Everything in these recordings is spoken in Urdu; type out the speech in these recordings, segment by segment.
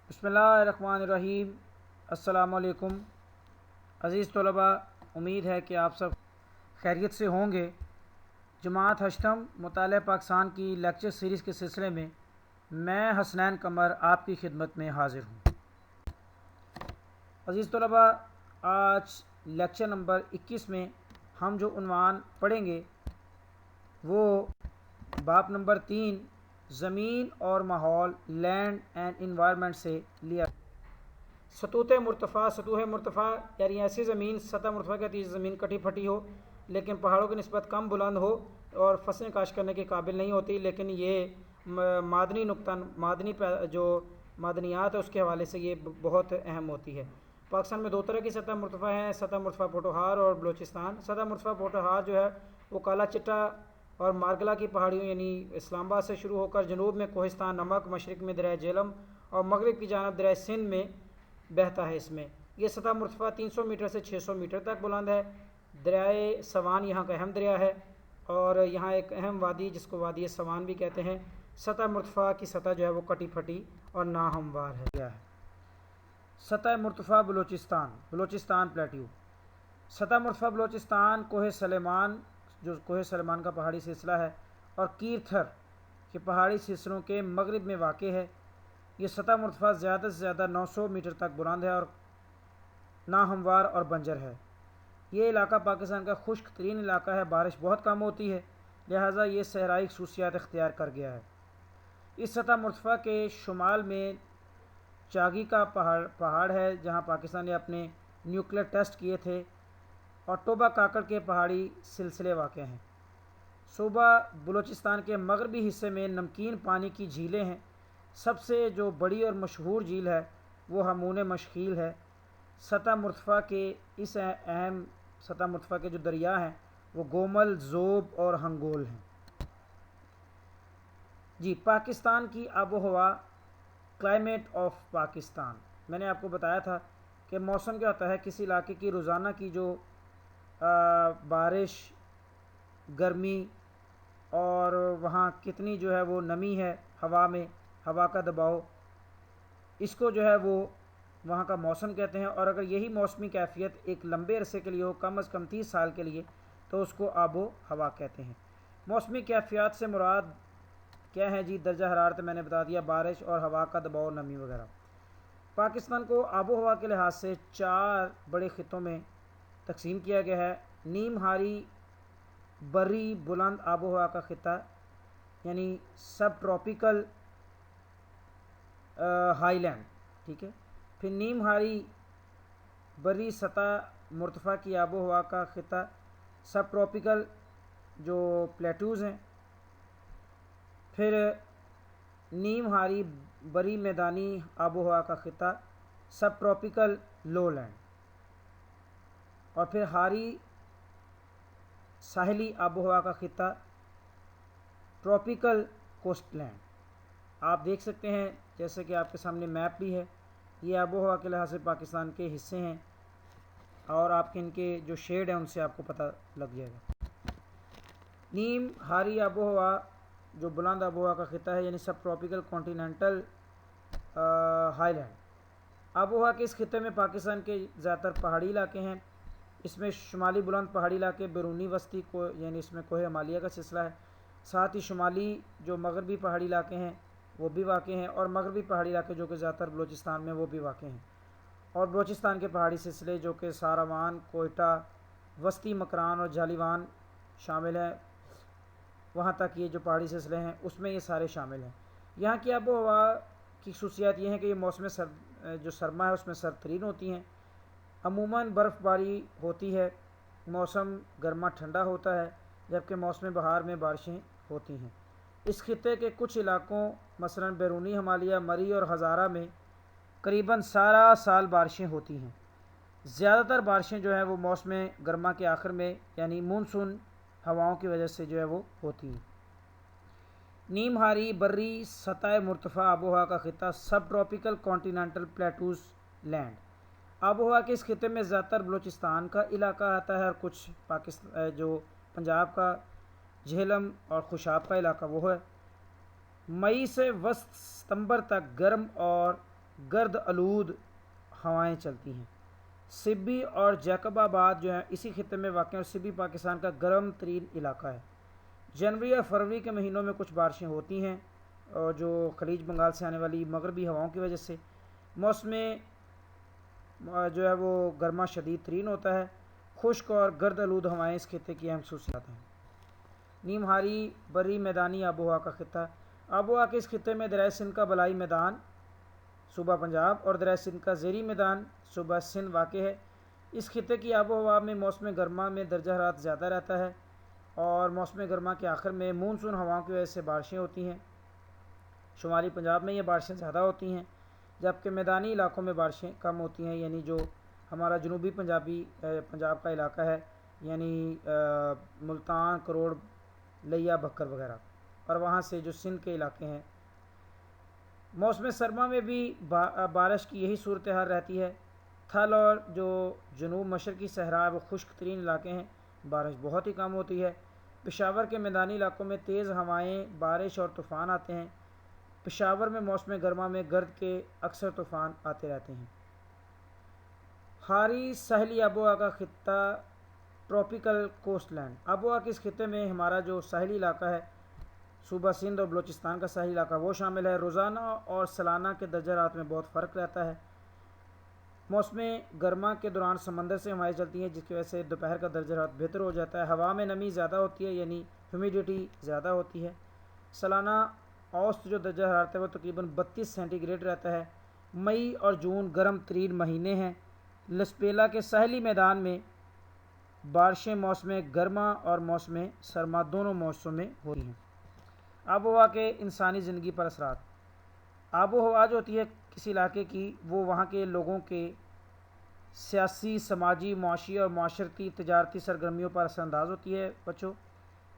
بسم اللہ الرحمن الرحیم۔ السلام علیکم عزیز طلباء، امید ہے کہ آپ سب خیریت سے ہوں گے۔ جماعت ہشتم مطالعہ پاکستان کی لیکچر سیریز کے سلسلے میں میں حسنین قمر آپ کی خدمت میں حاضر ہوں۔ عزیز طلباء، آج لیکچر نمبر 21 میں ہم جو عنوان پڑھیں گے وہ باب نمبر 3 زمین اور ماحول لینڈ اینڈ انوائرمنٹ سے لیا۔ سطوح مرتفع یعنی ایسی زمین سطح مرتفع کہتی ہے زمین کٹی پھٹی ہو لیکن پہاڑوں کی نسبت کم بلند ہو اور فصلیں کاشت کرنے کے قابل نہیں ہوتی، لیکن یہ جو معدنیات ہے اس کے حوالے سے یہ بہت اہم ہوتی ہے۔ پاکستان میں دو طرح کی سطح مرتفع ہیں، سطح مرتفع پوٹوہار اور بلوچستان۔ سطح مرتفع پوٹوہار جو ہے وہ کالا چٹا اور مارگلا کی پہاڑیوں یعنی اسلام آباد سے شروع ہو کر جنوب میں کوہستان نمک، مشرق میں دریائے جہلم اور مغرب کی جانب دریائے سندھ میں بہتا ہے۔ اس میں یہ سطح مرتفع 300 میٹر سے 600 میٹر تک بلند ہے۔ دریائے سوان یہاں کا اہم دریا ہے اور یہاں ایک اہم وادی جس کو وادی سوان بھی کہتے ہیں۔ سطح مرتفع کی سطح جو ہے وہ کٹی پھٹی اور ناہموار ہے۔ سطح مرتفع بلوچستان پلیٹیو۔ سطح مرتفع بلوچستان کوہ سلیمان جو کوہ سلیمان کا پہاڑی سلسلہ ہے اور کیرتھر کے پہاڑی سلسلوں کے مغرب میں واقع ہے۔ یہ سطح مرتفع زیادہ سے زیادہ 900 میٹر تک بلند ہے اور ناہموار اور بنجر ہے۔ یہ علاقہ پاکستان کا خشک ترین علاقہ ہے، بارش بہت کم ہوتی ہے، لہٰذا یہ صحرائی خصوصیات اختیار کر گیا ہے۔ اس سطح مرتفع کے شمال میں چاگی کا پہاڑ ہے جہاں پاکستان نے اپنے نیوکلیئر ٹیسٹ کیے تھے، اور ٹوبا کاکڑ کے پہاڑی سلسلے واقع ہیں۔ صوبہ بلوچستان کے مغربی حصے میں نمکین پانی کی جھیلیں ہیں۔ سب سے جو بڑی اور مشہور جھیل ہے وہ ہمون مشخیل ہے۔ سطح مرتفع کے اہم سطح مرتفع کے جو دریا ہیں وہ گومل، ذوب اور ہنگول ہیں۔ پاکستان کی آب و ہوا، کلائمیٹ آف پاکستان۔ میں نے آپ کو بتایا تھا کہ موسم کیا ہوتا ہے، کسی علاقے کی روزانہ کی جو بارش، گرمی اور وہاں کتنی جو ہے وہ نمی ہے ہوا میں، ہوا کا دباؤ، اس کو جو ہے وہ وہاں کا موسم کہتے ہیں۔ اور اگر یہی موسمی کیفیت ایک لمبے عرصے کے لیے ہو، کم از کم 30 سال کے لیے، تو اس کو آب و ہوا کہتے ہیں۔ موسمی کیفیات سے مراد کیا ہے؟ درجہ حرارت میں نے بتا دیا، بارش اور ہوا کا دباؤ، نمی وغیرہ۔ پاکستان کو آب و ہوا کے لحاظ سے 4 بڑے خطوں میں تقسیم کیا گیا ہے۔ نیم ہاری بری بلند آب و ہوا کا خطہ یعنی سب ٹراپیکل ہائی لینڈ، ٹھیک ہے۔ پھر نیم ہاری بری سطح مرتفع کی آب و ہوا کا خطہ سب ٹراپیکل جو پلیٹوز ہیں۔ پھر نیم ہاری بری میدانی آب و ہوا کا خطہ سب ٹراپیکل لو لینڈ، اور پھر ہاری ساحلی آب و ہوا کا خطہ ٹراپیکل کوسٹ لینڈ۔ آپ دیکھ سکتے ہیں جیسے کہ آپ کے سامنے میپ بھی ہے، یہ آب و ہوا کے لحاظ سے پاکستان کے حصے ہیں اور آپ کے ان کے جو شیڈ ہیں ان سے آپ کو پتہ لگ جائے گا۔ نیم ہاری آب و ہوا جو بلند آب و ہوا کا خطہ ہے یعنی سب ٹراپیکل کانٹیننٹل ہائی لینڈ۔ آب و ہوا کے اس خطے میں پاکستان کے زیادہ تر پہاڑی علاقے ہیں۔ اس میں شمالی بلند پہاڑی علاقے بیرونی وسطی کو یعنی اس میں کوہ ہمالیہ کا سلسلہ ہے، ساتھ ہی شمالی جو مغربی پہاڑی علاقے ہیں وہ بھی واقع ہیں، اور مغربی پہاڑی علاقے جو کہ زیادہ تر بلوچستان میں وہ بھی واقع ہیں، اور بلوچستان کے پہاڑی سلسلے جو کہ ساروان، کوئٹہ، وسطی مکران اور جالیوان شامل ہیں، وہاں تک یہ جو پہاڑی سلسلے ہیں اس میں یہ سارے شامل ہیں۔ یہاں کی آب و ہوا کی خصوصیات یہ ہیں کہ یہ موسم جو سرما ہے اس میں سرد ترین ہوتی ہیں، عموماً برف باری ہوتی ہے، موسم گرما ٹھنڈا ہوتا ہے، جبکہ موسم بہار میں بارشیں ہوتی ہیں۔ اس خطے کے کچھ علاقوں مثلاً بیرونی ہمالیہ، مری اور ہزارہ میں قریباً سارا سال بارشیں ہوتی ہیں۔ زیادہ تر بارشیں جو ہیں وہ موسم گرما کے آخر میں یعنی مونسون ہواؤں کی وجہ سے جو ہے وہ ہوتی ہیں۔ نیم ہاری بری سطح مرتفع آب و ہوا کا خطہ سب ٹراپیکل کانٹیننٹل پلیٹوز لینڈ۔ آب و ہوا کے اس خطے میں زیادہ تر بلوچستان کا علاقہ آتا ہے اور کچھ جو پنجاب کا جہلم اور خوشاب کا علاقہ وہ ہے۔ مئی سے وسط ستمبر تک گرم اور گرد آلود ہوائیں چلتی ہیں۔ سبی اور جیکب آباد جو ہے اسی خطے میں واقع ہے، اور سبی پاکستان کا گرم ترین علاقہ ہے۔ جنوری اور فروری کے مہینوں میں کچھ بارشیں ہوتی ہیں، اور جو خلیج بنگال سے آنے والی مغربی ہواؤں کی وجہ سے موسم جو ہے وہ گرما شدید ترین ہوتا ہے۔ خشک اور گرد آلود ہوائیں اس خطے کی اہم خصوصیات ہیں۔ نیمہاری بری میدانی آب و ہوا کا خطہ۔ آب و ہوا کے اس خطے میں دریائے سندھ کا بلائی میدان صوبہ پنجاب اور دریائے سندھ کا زیریں میدان صوبہ سندھ واقع ہے۔ اس خطے کی آب و ہوا میں موسم گرما میں درجہ حرارت زیادہ رہتا ہے، اور موسم گرما کے آخر میں مونسون ہواؤں کی وجہ سے بارشیں ہوتی ہیں۔ شمالی پنجاب میں یہ بارشیں زیادہ ہوتی ہیں، جبکہ میدانی علاقوں میں بارشیں کم ہوتی ہیں، یعنی جو ہمارا جنوبی پنجاب کا علاقہ ہے، یعنی ملتان، کروڑ، لیا، بکر وغیرہ، اور وہاں سے جو سندھ کے علاقے ہیں۔ موسم سرما میں بھی بارش کی یہی صورتحال رہتی ہے۔ تھل اور جو جنوب مشرقی صحرا ہے وہ خشک ترین علاقے ہیں، بارش بہت ہی کم ہوتی ہے۔ پشاور کے میدانی علاقوں میں تیز ہوائیں، بارش اور طوفان آتے ہیں۔ پشاور میں موسم گرما میں گرد کے اکثر طوفان آتے رہتے ہیں۔ ہاری ساحلی آب و ہوا کا خطہ ٹراپیکل کوسٹ لینڈ۔ آب و ہوا کے اس خطے میں ہمارا جو ساحلی علاقہ ہے، صوبہ سندھ اور بلوچستان کا ساحلی علاقہ، وہ شامل ہے۔ روزانہ اور سالانہ کے درجہ حرارت میں بہت فرق رہتا ہے۔ موسم گرما کے دوران سمندر سے ہوائیں چلتی ہیں، جس کی وجہ سے دوپہر کا درجہ حرارت بہتر ہو جاتا ہے۔ ہوا میں نمی زیادہ ہوتی ہے، یعنی ہیومیڈیٹی زیادہ ہوتی ہے۔ سالانہ اوسط جو درجہ حرارت ہے وہ تقریباً 32 سینٹی گریڈ رہتا ہے۔ مئی اور جون گرم ترین مہینے ہیں۔ لسپیلا کے ساحلی میدان میں بارشیں موسم گرما اور موسم سرما دونوں موسموں میں ہوتی ہیں۔ آب و ہوا کے انسانی زندگی پر اثرات۔ آب و ہوا جو ہوتی ہے کسی علاقے کی، وہ وہاں کے لوگوں کے سیاسی، سماجی، معاشی اور معاشرتی تجارتی سرگرمیوں پر اثر انداز ہوتی ہے۔ بچوں،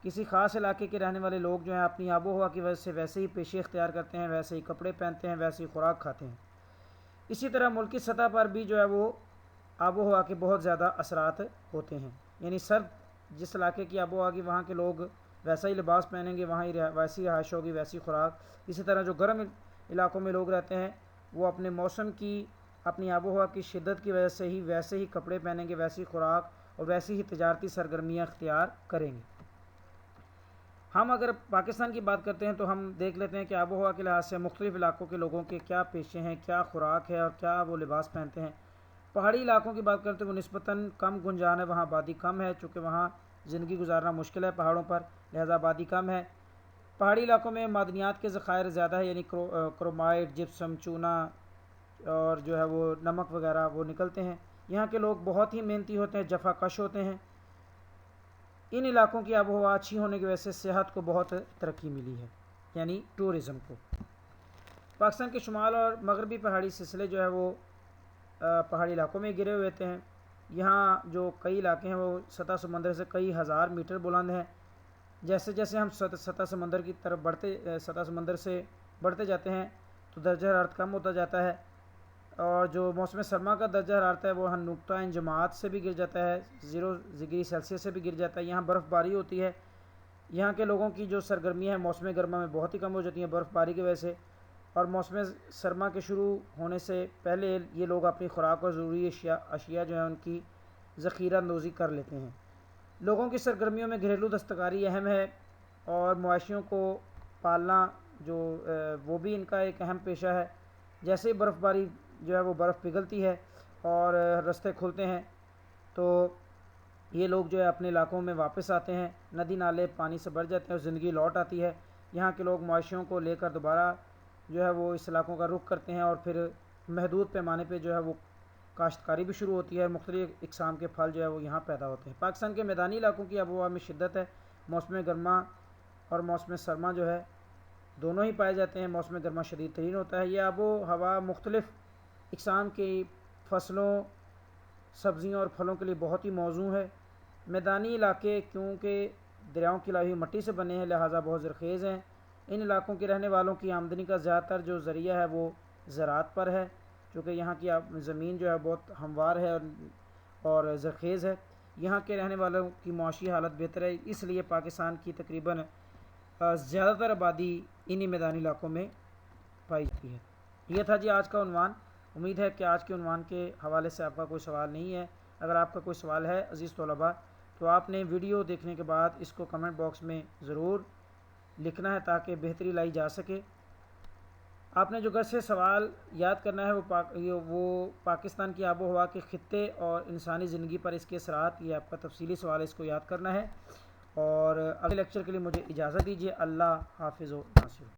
کسی خاص علاقے کے رہنے والے لوگ جو ہیں اپنی آب و ہوا کی وجہ سے ویسے ہی پیشے اختیار کرتے ہیں، ویسے ہی کپڑے پہنتے ہیں، ویسے ہی خوراک کھاتے ہیں۔ اسی طرح ملکی سطح پر بھی جو ہے وہ آب و ہوا کے بہت زیادہ اثرات ہوتے ہیں، یعنی سرد جس علاقے کی آب و ہوا کی، وہاں کے لوگ ویسا ہی لباس پہنیں گے، وہاں ہی ویسی رہائش ہوگی، ویسی خوراک۔ اسی طرح جو گرم علاقوں میں لوگ رہتے ہیں وہ اپنے موسم کی، اپنی آب و ہوا کی شدت کی وجہ سے ہی ویسے ہی کپڑے پہنیں گے، ویسی خوراک اور ویسی ہی تجارتی سرگرمیاں اختیار کریں گے۔ ہم اگر پاکستان کی بات کرتے ہیں تو ہم دیکھ لیتے ہیں کہ آب و ہوا کے لحاظ سے مختلف علاقوں کے لوگوں کے کیا پیشے ہیں، کیا خوراک ہے اور کیا وہ لباس پہنتے ہیں۔ پہاڑی علاقوں کی بات کرتے ہیں وہ نسبتاً کم گنجان ہے، وہاں آبادی کم ہے، چونکہ وہاں زندگی گزارنا مشکل ہے پہاڑوں پر، لہذا آبادی کم ہے۔ پہاڑی علاقوں میں معدنیات کے ذخائر زیادہ ہے، یعنی کرومائٹ، جپسم، چونا اور جو ہے وہ نمک وغیرہ وہ نکلتے ہیں۔ یہاں کے لوگ بہت ہی محنتی ہوتے ہیں، جفا کش ہوتے ہیں۔ ان علاقوں کی آب و ہوا اچھی ہونے کی وجہ سے صحت کو بہت ترقی ملی ہے، یعنی ٹورزم کو۔ پاکستان کے شمال اور مغربی پہاڑی سلسلے جو ہے وہ پہاڑی علاقوں میں گرے ہوئے ہیں۔ یہاں جو کئی علاقے ہیں وہ سطح سمندر سے کئی ہزار میٹر بلند ہیں۔ جیسے جیسے ہم سطح سمندر کی طرف سطح سمندر سے بڑھتے جاتے ہیں تو درجہ حرارت کم ہوتا جاتا ہے، اور جو موسم سرما کا درجہ حرارت ہے وہ نقطہ انجماعت سے بھی گر جاتا ہے، 0 ڈگری سیلسیس سے بھی گر جاتا ہے۔ یہاں برف باری ہوتی ہے۔ یہاں کے لوگوں کی جو سرگرمیاں ہیں موسم گرما میں بہت ہی کم ہو جاتی ہیں برف باری کی وجہ سے، اور موسم سرما کے شروع ہونے سے پہلے یہ لوگ اپنی خوراک اور ضروری اشیاء جو ہیں ان کی ذخیرہ اندوزی کر لیتے ہیں۔ لوگوں کی سرگرمیوں میں گھریلو دستکاری اہم ہے، اور مویشیوں کو پالنا جو وہ بھی ان کا ایک اہم پیشہ ہے۔ جیسے ہی برف باری جو ہے وہ برف پگھلتی ہے اور رستے کھلتے ہیں تو یہ لوگ جو ہے اپنے علاقوں میں واپس آتے ہیں، ندی نالے پانی سے بھر جاتے ہیں اور زندگی لوٹ آتی ہے۔ یہاں کے لوگ مویشیوں کو لے کر دوبارہ جو ہے وہ اس علاقوں کا رخ کرتے ہیں، اور پھر محدود پیمانے پہ جو ہے وہ کاشتکاری بھی شروع ہوتی ہے، مختلف اقسام کے پھل جو ہے وہ یہاں پیدا ہوتے ہیں۔ پاکستان کے میدانی علاقوں کی آب و ہوا میں شدت ہے، موسم گرما اور موسم سرما جو ہے دونوں ہی پائے جاتے ہیں۔ موسم گرما شدید ترین ہوتا ہے۔ یہ آب و ہوا مختلف اقسام کی فصلوں، سبزیوں اور پھلوں کے لیے بہت ہی موزوں ہے۔ میدانی علاقے کیونکہ دریاؤں کی لائی ہوئی مٹی سے بنے ہیں لہٰذا بہت زرخیز ہیں۔ ان علاقوں کے رہنے والوں کی آمدنی کا زیادہ تر جو ذریعہ ہے وہ زراعت پر ہے، چونکہ یہاں کی زمین جو ہے بہت ہموار ہے اور زرخیز ہے۔ یہاں کے رہنے والوں کی معاشی حالت بہتر ہے، اس لیے پاکستان کی تقریباً زیادہ تر آبادی انہی میدانی علاقوں میں پائی جاتی ہے۔ یہ تھا جی آج کا عنوان۔ امید ہے کہ آج کے عنوان کے حوالے سے آپ کا کوئی سوال نہیں ہے۔ اگر آپ کا کوئی سوال ہے عزیز طلباء تو آپ نے ویڈیو دیکھنے کے بعد اس کو کمنٹ باکس میں ضرور لکھنا ہے تاکہ بہتری لائی جا سکے۔ آپ نے جو گھر سے سوال یاد کرنا ہے وہ پاکستان کی آب و ہوا کے خطے اور انسانی زندگی پر اس کے اثرات، یہ آپ کا تفصیلی سوال ہے، اس کو یاد کرنا ہے۔ اور اگلے لیکچر کے لیے مجھے اجازت دیجیے۔ اللہ حافظ و ناصر۔